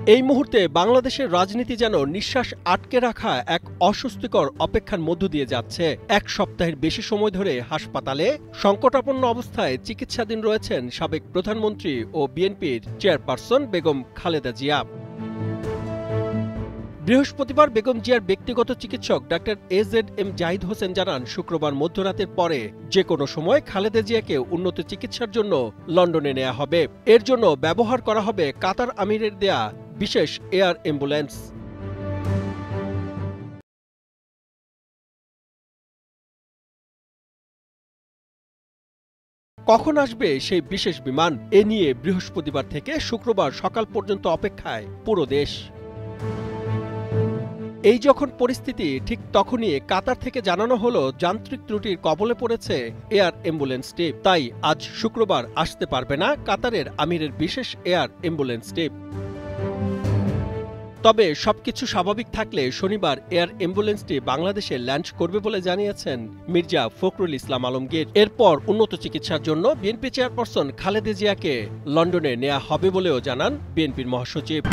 এই মুহূর্তে বাংলাদেশের রাজনীতি যেন নিঃশ্বাস আটকে রাখা এক অস্বস্তিকর অপেক্ষার মধ্য দিয়ে যাচ্ছে। এক সপ্তাহের বেশি সময় ধরে হাসপাতালে সংকটাপন্ন অবস্থায় চিকিৎসাধীন রয়েছেন সাবেক প্রধানমন্ত্রী ও বিএনপির চেয়ারপারসন বেগম খালেদা জিয়া। বৃহস্পতিবার বেগম জিয়ার ব্যক্তিগত চিকিৎসক ডাক্তার AZM জাহিদ হোসেন জানান, শুক্রবার মধ্যরাতের পরে যে কোনো সময় খালেদা জিয়াকে উন্নত চিকিৎসার জন্য লন্ডনে নেওয়া হবে। এর জন্য ব্যবহার করা হবে কাতার আমিরের দেয়া বিশেষ এয়ার অ্যাম্বুলেন্স। কখন আসবে সেই বিশেষ বিমান, এ নিয়ে বৃহস্পতিবার থেকে শুক্রবার সকাল পর্যন্ত অপেক্ষায় পুরো দেশ। এই যখন পরিস্থিতি, ঠিক তখনই কাতার থেকে জানানো হলো যান্ত্রিক ত্রুটির কবলে পড়েছে এয়ার অ্যাম্বুলেন্সটি। তাই আজ শুক্রবার আসতে পারবে না কাতারের আমিরের বিশেষ এয়ার অ্যাম্বুলেন্সটি। তবে সবকিছু স্বাভাবিক থাকলে শনিবার এয়ার অ্যাম্বুলেন্সটি বাংলাদেশে ল্যান্ড করবে বলে জানিয়েছেন মির্জা ফখরুল ইসলাম আলমগীর। এরপর উন্নত চিকিৎসার জন্য বিএনপি চেয়ারপারসন খালেদা জিয়াকে লন্ডনে নেওয়া হবে বলেও জানান বিএনপির মহাসচিব।